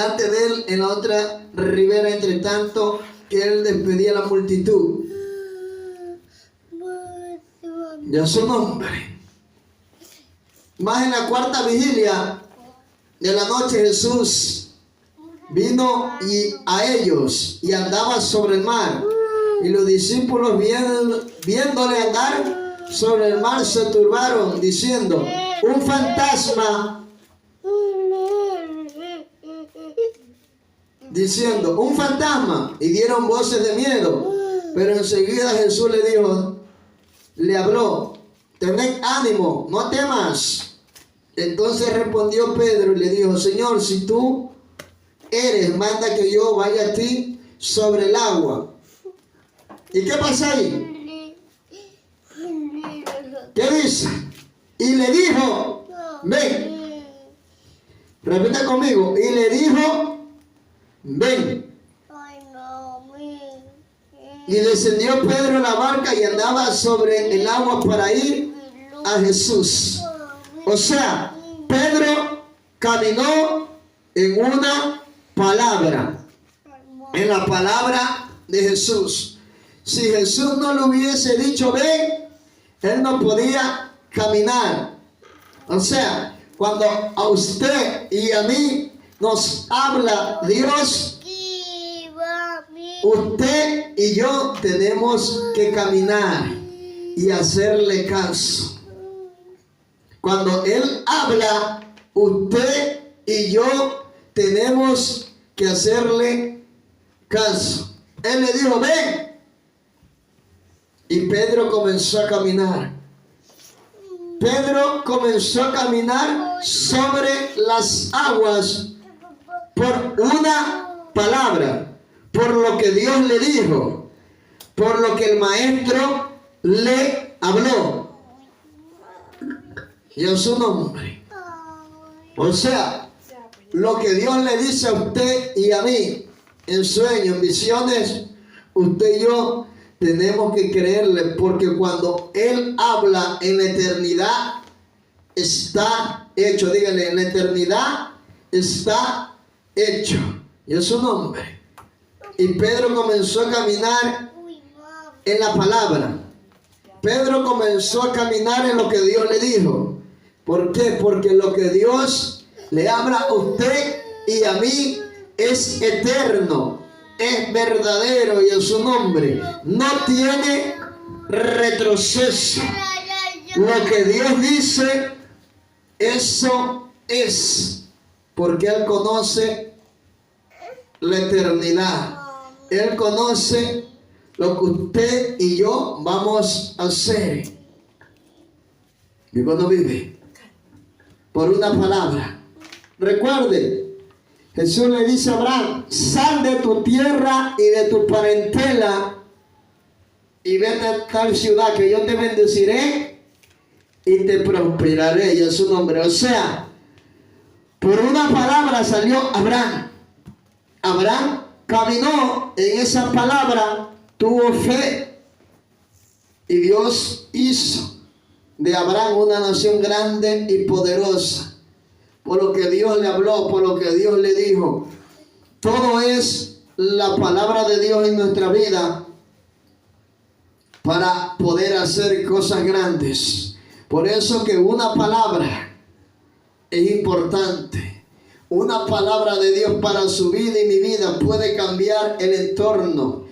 delante de él en la otra ribera, entre tanto que él despedía a la multitud. Y a su nombre. Más en la cuarta vigilia de la noche Jesús vino a ellos y andaba sobre el mar. Y los discípulos viéndole andar sobre el mar se turbaron, diciendo: un fantasma. Diciendo: un fantasma. Y dieron voces de miedo. Pero enseguida Jesús le habló: tened ánimo, no temas. Entonces respondió Pedro y le dijo: Señor, si tú eres, manda que yo vaya a ti sobre el agua. ¿Y qué pasa ahí? ¿Qué dice? Y le dijo: ven. Repita conmigo. Y le dijo: ven. Y descendió Pedro en la barca y andaba sobre el agua para ir a Jesús. O sea, Pedro caminó en una palabra, en la palabra de Jesús. Si Jesús no le hubiese dicho ven, él no podía caminar. O sea, cuando a usted y a mí nos habla Dios, usted y yo tenemos que caminar y hacerle caso. Cuando Él habla, usted y yo tenemos que hacerle caso. Él le dijo: ven. Y Pedro comenzó a caminar. Pedro comenzó a caminar sobre las aguas por una palabra, por lo que Dios le dijo, por lo que el maestro le habló. Y en su nombre. O sea, lo que Dios le dice a usted y a mí, en sueños, en visiones, usted y yo tenemos que creerle, porque cuando Él habla en la eternidad, está hecho. Dígale: en la eternidad está hecho. Y en su nombre. Y Pedro comenzó a caminar en la palabra. Pedro comenzó a caminar en lo que Dios le dijo. ¿Por qué? Porque lo que Dios le habla a usted y a mí es eterno, es verdadero, y en su nombre no tiene retroceso. Lo que Dios dice, eso es, porque Él conoce la eternidad. Él conoce lo que usted y yo vamos a hacer. ¿Y cuando vive? Por una palabra. Recuerde, Jesús le dice a Abraham: sal de tu tierra y de tu parentela y vete a tal ciudad que yo te bendeciré y te prosperaré. Y en su nombre. O sea, por una palabra salió Abraham. Abraham caminó en esa palabra, tuvo fe, y Dios hizo de Abraham una nación grande y poderosa, por lo que Dios le habló, por lo que Dios le dijo. Todo es la palabra de Dios en nuestra vida para poder hacer cosas grandes. Por eso que una palabra es importante. Una palabra de Dios para su vida y mi vida puede cambiar el entorno.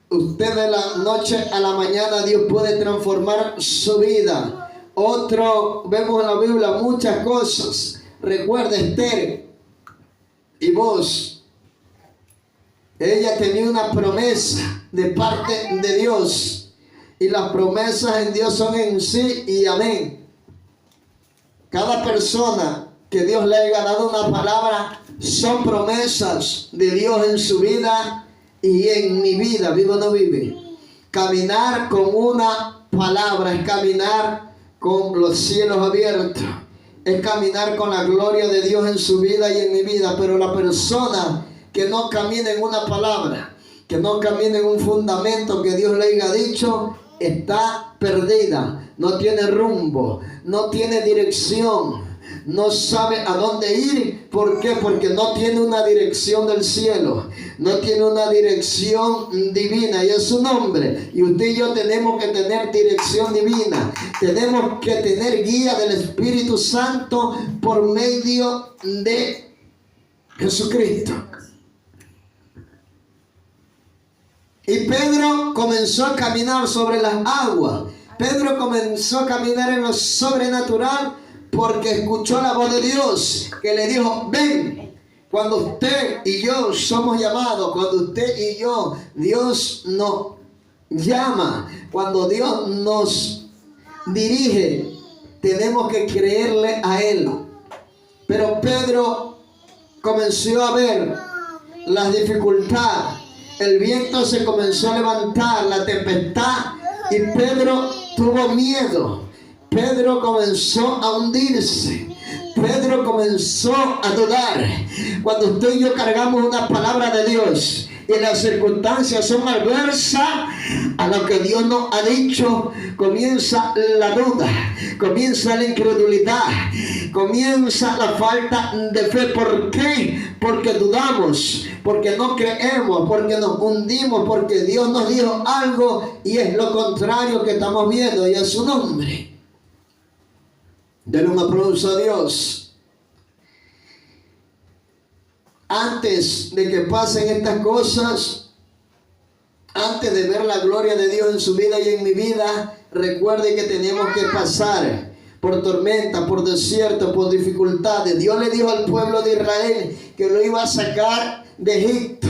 Usted de la noche a la mañana Dios puede transformar su vida. Vemos en la Biblia muchas cosas. Recuerda Esther y vos. Ella tenía una promesa de parte de Dios. Y las promesas en Dios son en sí y amén. Cada persona que Dios le haya dado una palabra son promesas de Dios en su vida y en mi vida. ¿Vive o no vive? Caminar con una palabra es caminar con los cielos abiertos, es caminar con la gloria de Dios en su vida y en mi vida. Pero la persona que no camina en una palabra, que no camina en un fundamento que Dios le haya dicho, está perdida, no tiene rumbo, no tiene dirección. no sabe a dónde ir. ¿Por qué? Porque no tiene una dirección del cielo, no tiene una dirección divina, y es su nombre. Y usted y yo tenemos que tener dirección divina, tenemos que tener guía del Espíritu Santo por medio de Jesucristo. Y Pedro comenzó a caminar sobre las aguas. Pedro comenzó a caminar en lo sobrenatural porque escuchó la voz de Dios que le dijo: ven. Cuando usted y yo somos llamados, cuando usted y yo, Dios nos llama, cuando Dios nos dirige, tenemos que creerle a Él. Pero Pedro comenzó a ver las dificultades. El viento se comenzó a levantar, la tempestad, y Pedro tuvo miedo. Pedro comenzó a hundirse. Pedro comenzó a dudar. Cuando usted y yo cargamos una palabra de Dios y las circunstancias son adversas a lo que Dios nos ha dicho, comienza la duda, comienza la incredulidad, comienza la falta de fe. ¿Por qué? Porque dudamos, porque no creemos, porque nos hundimos, porque Dios nos dijo algo y es lo contrario que estamos viendo, y es su nombre. Denle un aplauso a Dios. Antes de que pasen estas cosas, antes de ver la gloria de Dios en su vida y en mi vida, recuerde que tenemos que pasar por tormenta, por desierto, por dificultades. Dios le dijo al pueblo de Israel que lo iba a sacar de Egipto.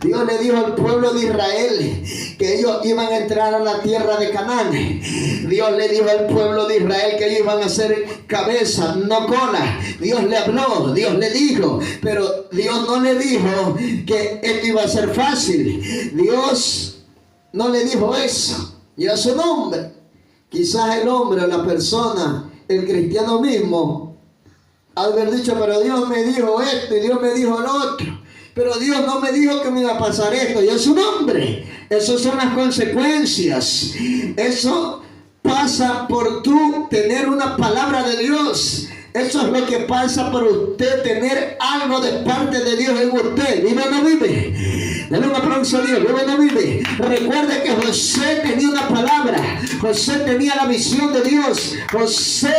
Dios le dijo al pueblo de Israel que ellos iban a entrar a la tierra de Canaán. Dios le dijo al pueblo de Israel que ellos iban a ser cabeza, no cola. Dios le habló, Dios le dijo, pero Dios no le dijo que esto iba a ser fácil. Dios no le dijo eso. Y a su nombre, quizás el hombre o la persona, el cristiano mismo, al haber dicho: pero Dios me dijo esto y Dios me dijo lo otro. Pero Dios no me dijo que me iba a pasar esto. Y es su nombre. Esas son las consecuencias. Eso pasa por tú tener una palabra de Dios. Eso es lo que pasa por usted tener algo de parte de Dios en usted. ¿Vive o no vive? Dale un aplauso a Dios. ¿Vive o no vive? Recuerde que José tenía una palabra. José tenía la visión de Dios. José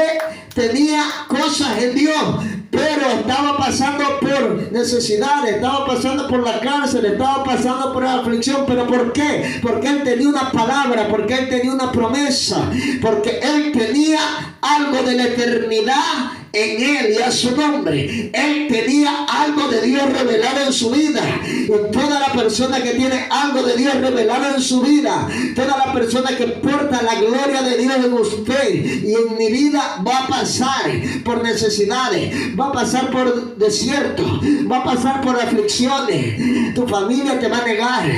tenía cosas en Dios, pero estaba pasando por necesidades, estaba pasando por la cárcel, estaba pasando por la aflicción. ¿Pero por qué? Porque él tenía una palabra, porque él tenía una promesa, porque él tenía algo de la eternidad en él, y a su nombre. Él tenía algo de Dios revelado en su vida. Y toda la persona que tiene algo de Dios revelado en su vida, toda la persona que porta la gloria de Dios en usted y en mi vida, va a pasar por necesidades, va a pasar por desiertos, va a pasar por aflicciones. Tu familia te va a negar.